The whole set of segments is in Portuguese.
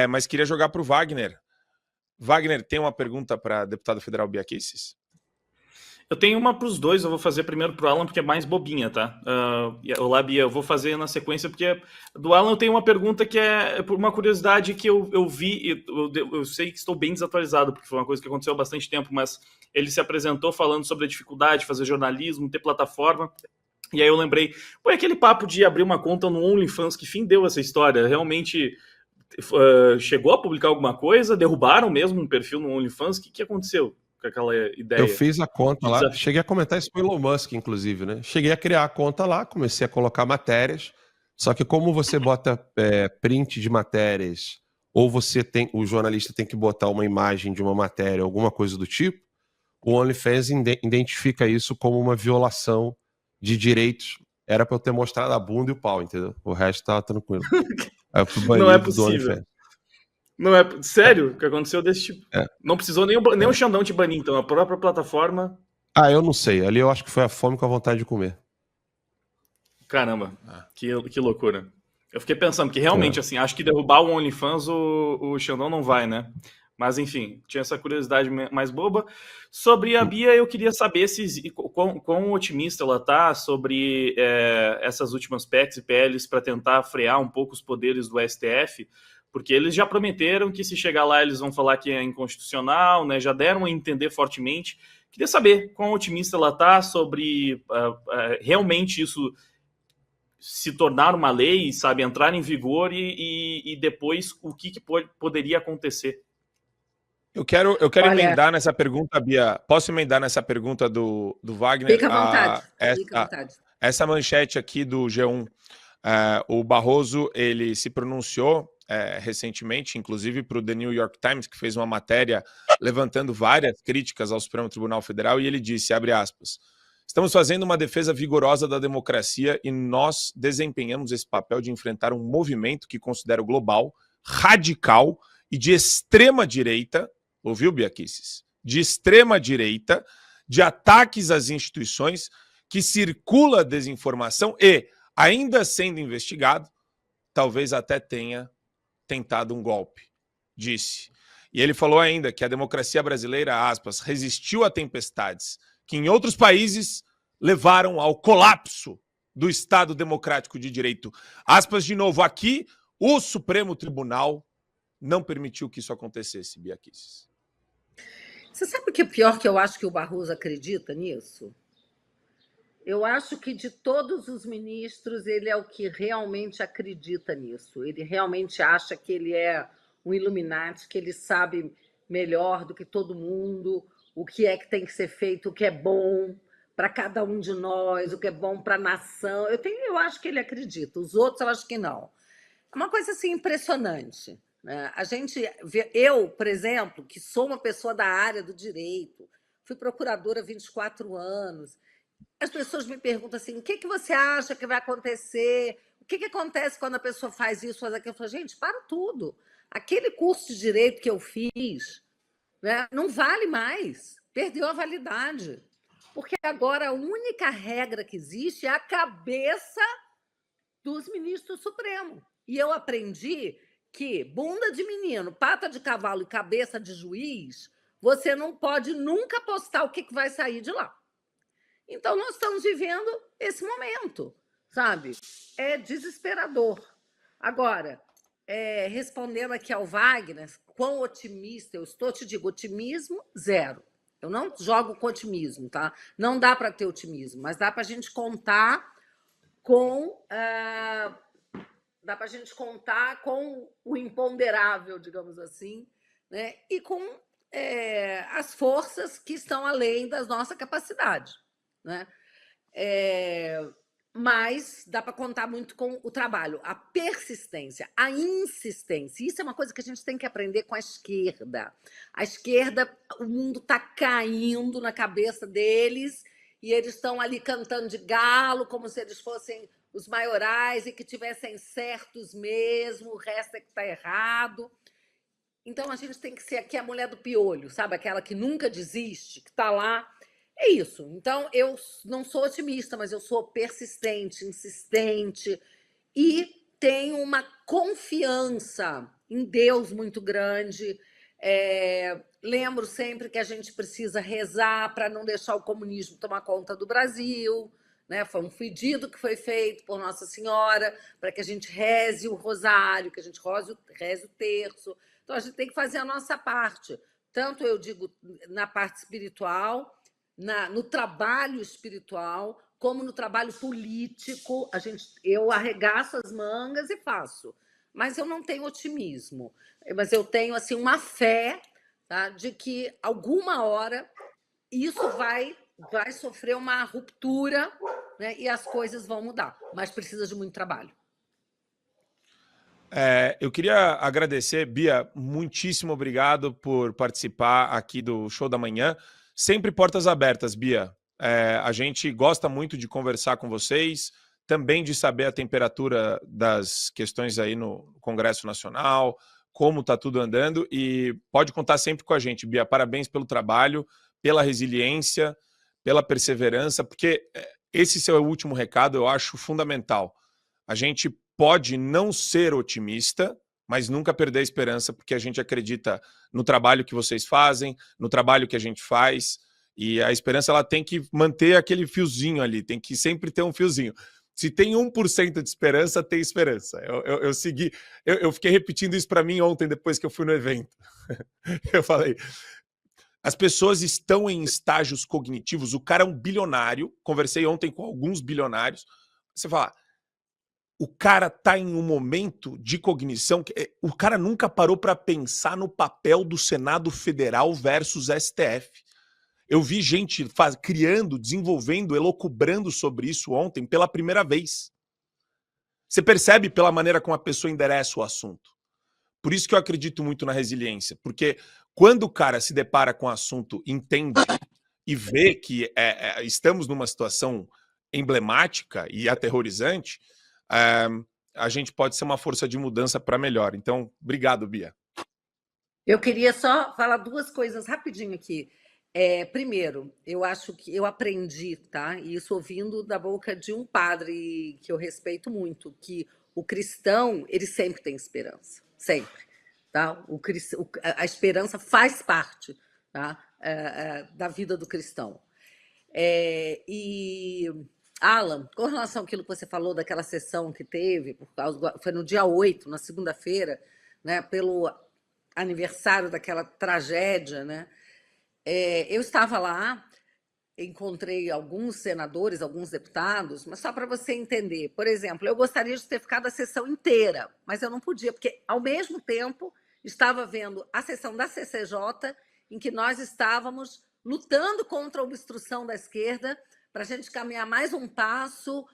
mas queria jogar para o Wagner. Wagner, tem uma pergunta para deputado federal Bia Kicis? Eu tenho uma para os dois, eu vou fazer primeiro para o Alan, porque é mais bobinha, tá? Olá, Bia, eu vou fazer na sequência, porque do Alan eu tenho uma pergunta que é por uma curiosidade que eu vi, eu sei que estou bem desatualizado, porque foi uma coisa que aconteceu há bastante tempo, mas ele se apresentou falando sobre a dificuldade de fazer jornalismo, ter plataforma, e aí eu lembrei, pô, aquele papo de abrir uma conta no OnlyFans, que fim deu essa história? Realmente chegou a publicar alguma coisa? Derrubaram mesmo um perfil no OnlyFans? O que aconteceu com aquela ideia? Eu fiz a conta lá, cheguei a comentar isso com o Elon Musk, inclusive, né? Cheguei a criar a conta lá, comecei a colocar matérias, só que como você bota print de matérias, ou o jornalista tem que botar uma imagem de uma matéria, alguma coisa do tipo, o OnlyFans identifica isso como uma violação de direitos. Era para eu ter mostrado a bunda e o pau, entendeu? O resto tava tranquilo. Aí eu fui banido Não é do possível. OnlyFans. Não é sério que aconteceu desse tipo? Não precisou nem o Xandão te banir, então a própria plataforma. Eu não sei. Ali eu acho que foi a fome com a vontade de comer. Caramba, que loucura. Eu fiquei pensando que realmente, assim, acho que derrubar o OnlyFans o Xandão não vai, né? Mas, enfim, tinha essa curiosidade mais boba. Sobre a Bia, eu queria saber quão otimista ela tá sobre essas últimas PECs e PLs para tentar frear um pouco os poderes do STF, porque eles já prometeram que se chegar lá eles vão falar que é inconstitucional, né? Já deram a entender fortemente. Queria saber quão otimista ela tá sobre realmente isso se tornar uma lei, sabe, entrar em vigor e depois o que poderia acontecer. Eu quero emendar nessa pergunta, Bia. Posso emendar nessa pergunta do Wagner? Fica à vontade. Fica à vontade. Essa manchete aqui do G1, o Barroso, ele se pronunciou recentemente, inclusive para o The New York Times, que fez uma matéria levantando várias críticas ao Supremo Tribunal Federal, e ele disse, abre aspas, estamos fazendo uma defesa vigorosa da democracia e nós desempenhamos esse papel de enfrentar um movimento que considero global, radical e de extrema direita, ouviu, Bia Kicis? De extrema direita, de ataques às instituições, que circula desinformação e, ainda sendo investigado, talvez até tenha tentado um golpe, disse. E ele falou ainda que a democracia brasileira, aspas, resistiu a tempestades que em outros países levaram ao colapso do Estado Democrático de Direito. Aspas de novo, aqui o Supremo Tribunal não permitiu que isso acontecesse, Bia Kicis. Você sabe o que é pior, que eu acho que o Barroso acredita nisso? Eu acho que de todos os ministros, ele é o que realmente acredita nisso. Ele realmente acha que ele é um Illuminati, que ele sabe melhor do que todo mundo o que é que tem que ser feito, o que é bom para cada um de nós, o que é bom para a nação. Eu acho que ele acredita. Os outros, eu acho que não. É uma coisa assim impressionante. A gente vê, eu, por exemplo, que sou uma pessoa da área do direito, fui procuradora há 24 anos, as pessoas me perguntam assim, o que você acha que vai acontecer? O que acontece quando a pessoa faz isso, faz aquilo? Eu falo, gente, para tudo. Aquele curso de direito que eu fiz, né, não vale mais, perdeu a validade. Porque agora a única regra que existe é a cabeça dos ministros do Supremo. E eu aprendi que bunda de menino, pata de cavalo e cabeça de juiz, você não pode nunca apostar o que vai sair de lá. Então, nós estamos vivendo esse momento, sabe? É desesperador. Agora, respondendo aqui ao Wagner, quão otimista eu estou, te digo, otimismo, zero. Eu não jogo com otimismo, tá? Não dá para ter otimismo, mas dá para a gente contar com... dá para a gente contar com o imponderável, digamos assim, né? E com as forças que estão além da nossa capacidade, né? Mas dá para contar muito com o trabalho, a persistência, a insistência. Isso é uma coisa que a gente tem que aprender com a esquerda. A esquerda, o mundo está caindo na cabeça deles e eles estão ali cantando de galo, como se eles fossem os maiorais e que tivessem certos mesmo, o resto é que está errado. Então, a gente tem que ser aqui a mulher do piolho, sabe? Aquela que nunca desiste, que está lá. É isso. Então, eu não sou otimista, mas eu sou persistente, insistente e tenho uma confiança em Deus muito grande. Lembro sempre que a gente precisa rezar para não deixar o comunismo tomar conta do Brasil, né? Foi um pedido que foi feito por Nossa Senhora para que a gente reze o rosário, que a gente reze o terço. Então, a gente tem que fazer a nossa parte. Tanto, eu digo, na parte espiritual, no trabalho espiritual, como no trabalho político. Eu arregaço as mangas e faço. Mas eu não tenho otimismo. Mas eu tenho assim, uma fé, tá, de que, alguma hora, isso vai sofrer uma ruptura, né, e as coisas vão mudar. Mas precisa de muito trabalho. Eu queria agradecer, Bia, muitíssimo obrigado por participar aqui do Show da Manhã. Sempre portas abertas, Bia. A gente gosta muito de conversar com vocês, também de saber a temperatura das questões aí no Congresso Nacional, como está tudo andando, e pode contar sempre com a gente, Bia. Parabéns pelo trabalho, pela resiliência, pela perseverança, porque esse seu último recado eu acho fundamental. A gente pode não ser otimista, mas nunca perder a esperança, porque a gente acredita no trabalho que vocês fazem, no trabalho que a gente faz, e a esperança ela tem que manter aquele fiozinho ali, tem que sempre ter um fiozinho. Se tem 1% de esperança, tem esperança. Eu fiquei repetindo isso para mim ontem, depois que eu fui no evento. Eu falei, as pessoas estão em estágios cognitivos, o cara é um bilionário, conversei ontem com alguns bilionários, você fala, o cara está em um momento de cognição que o cara nunca parou para pensar no papel do Senado Federal versus STF. Eu vi gente criando, desenvolvendo, elucubrando sobre isso ontem pela primeira vez. Você percebe pela maneira como a pessoa endereça o assunto. Por isso que eu acredito muito na resiliência, porque quando o cara se depara com o assunto, entende e vê que estamos numa situação emblemática e aterrorizante, a gente pode ser uma força de mudança para melhor. Então, obrigado, Bia. Eu queria só falar duas coisas rapidinho aqui. Primeiro, eu acho que eu aprendi, tá? Isso ouvindo da boca de um padre que eu respeito muito, que o cristão, ele sempre tem esperança, sempre, tá? A esperança faz parte, tá? Da vida do cristão. Alan, com relação àquilo que você falou daquela sessão que teve, foi no dia 8, na segunda-feira, né, pelo aniversário daquela tragédia, né? Eu estava lá, encontrei alguns senadores, alguns deputados, mas só para você entender. Por exemplo, eu gostaria de ter ficado a sessão inteira, mas eu não podia, porque, ao mesmo tempo, estava vendo a sessão da CCJ, em que nós estávamos lutando contra a obstrução da esquerda, para a gente caminhar mais um passo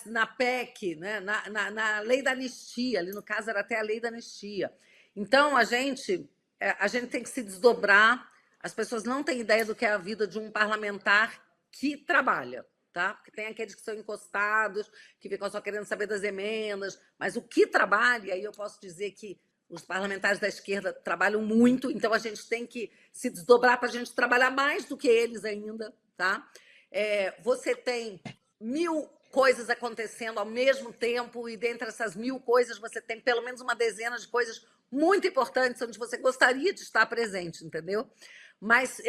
na PEC, né? na lei da anistia, ali no caso era até a lei da anistia. Então, a gente tem que se desdobrar. As pessoas não têm ideia do que é a vida de um parlamentar que trabalha, tá? Porque tem aqueles que são encostados, que ficam só querendo saber das emendas, mas o que trabalha, aí eu posso dizer que os parlamentares da esquerda trabalham muito, então a gente tem que se desdobrar para a gente trabalhar mais do que eles ainda, tá? Você tem 1000 coisas acontecendo ao mesmo tempo, e dentre essas 1000 coisas você tem pelo menos uma dezena de coisas muito importantes onde você gostaria de estar presente, entendeu? Mas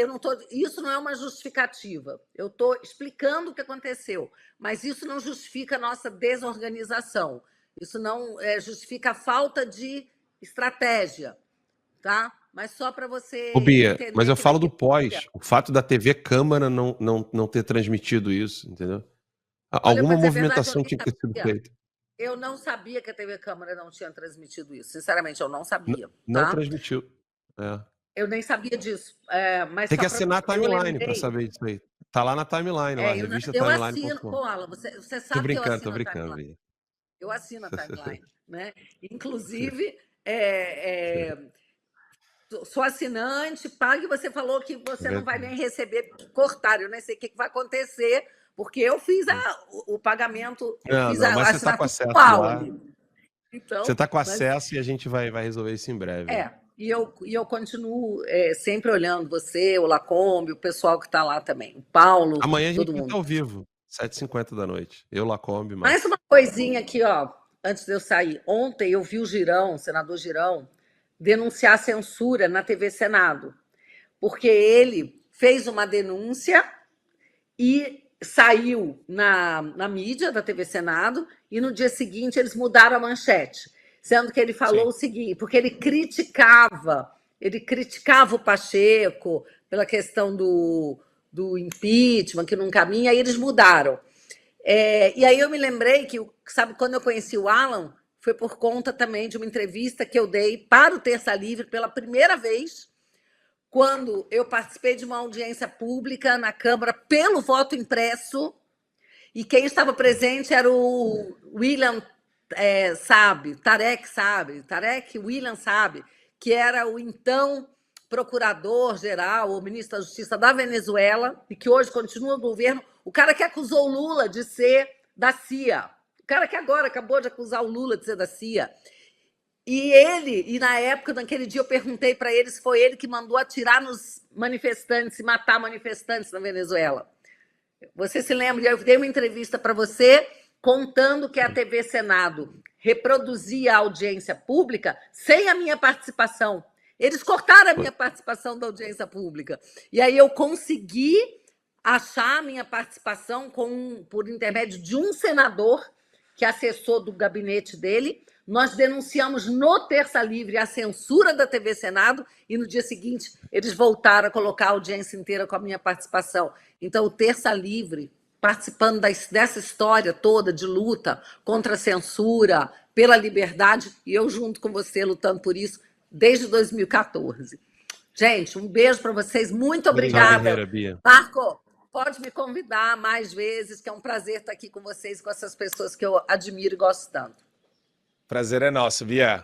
isso não é uma justificativa. Eu estou explicando o que aconteceu, mas isso não justifica a nossa desorganização. Isso não justifica a falta de estratégia, tá? Mas só para você Bia, entender. Mas eu falo do pós. O fato da TV Câmara não ter transmitido isso, entendeu? Alguma movimentação tinha que ter sido feita. Eu não sabia que a TV Câmara não tinha transmitido isso. Sinceramente, eu não sabia. Não transmitiu. Eu nem sabia disso. Mas tem que assinar a timeline para saber disso aí. Tá lá na timeline, lá, revista eu timeline. Assino, pô, Alan, você sabe que eu assino tô brincando, Bia. Eu assino a timeline, né? Inclusive, sou assinante, pague. Você falou que você não vai nem receber, cortar. Eu nem sei o que vai acontecer, porque eu fiz o pagamento, mas você está com acesso lá. Então, você está com acesso e a gente vai resolver isso em breve. E eu continuo sempre olhando você, o Lacombe, o pessoal que está lá também, o Paulo, amanhã a gente todo mundo. Tá ao vivo, 7h50 da noite. Eu, Lacombe, mais uma coisinha aqui, ó. antes de eu sair, ontem eu vi o Girão, o senador Girão, denunciar censura na TV Senado, porque ele fez uma denúncia e saiu na mídia da TV Senado, e no dia seguinte eles mudaram a manchete, sendo que ele falou o seguinte, porque ele criticava o Pacheco pela questão do impeachment, que não caminha, aí eles mudaram. E aí eu me lembrei que, sabe, quando eu conheci o Alan, foi por conta também de uma entrevista que eu dei para o Terça Livre pela primeira vez, quando eu participei de uma audiência pública na Câmara pelo voto impresso, e quem estava presente era o William Tarek William Saab, que era o então procurador-geral ou ministro da Justiça da Venezuela, e que hoje continua no governo, o cara que acusou o Lula de ser da CIA, o cara que agora acabou de acusar o Lula de ser da CIA. E na época, naquele dia, eu perguntei para ele se foi ele que mandou atirar nos manifestantes e matar manifestantes na Venezuela. Você se lembra? Eu dei uma entrevista para você contando que a TV Senado reproduzia a audiência pública sem a minha participação. Eles cortaram a minha participação da audiência pública. E aí eu consegui achar a minha participação por intermédio de um senador que acessou do gabinete dele. Nós denunciamos no Terça Livre a censura da TV Senado e no dia seguinte eles voltaram a colocar a audiência inteira com a minha participação. Então, o Terça Livre, participando dessa história toda de luta contra a censura, pela liberdade, e eu junto com você lutando por isso desde 2014. Gente, um beijo para vocês. Muito obrigada. Marco, pode me convidar mais vezes, que é um prazer estar aqui com vocês, com essas pessoas que eu admiro e gosto tanto. Prazer é nosso, Bia.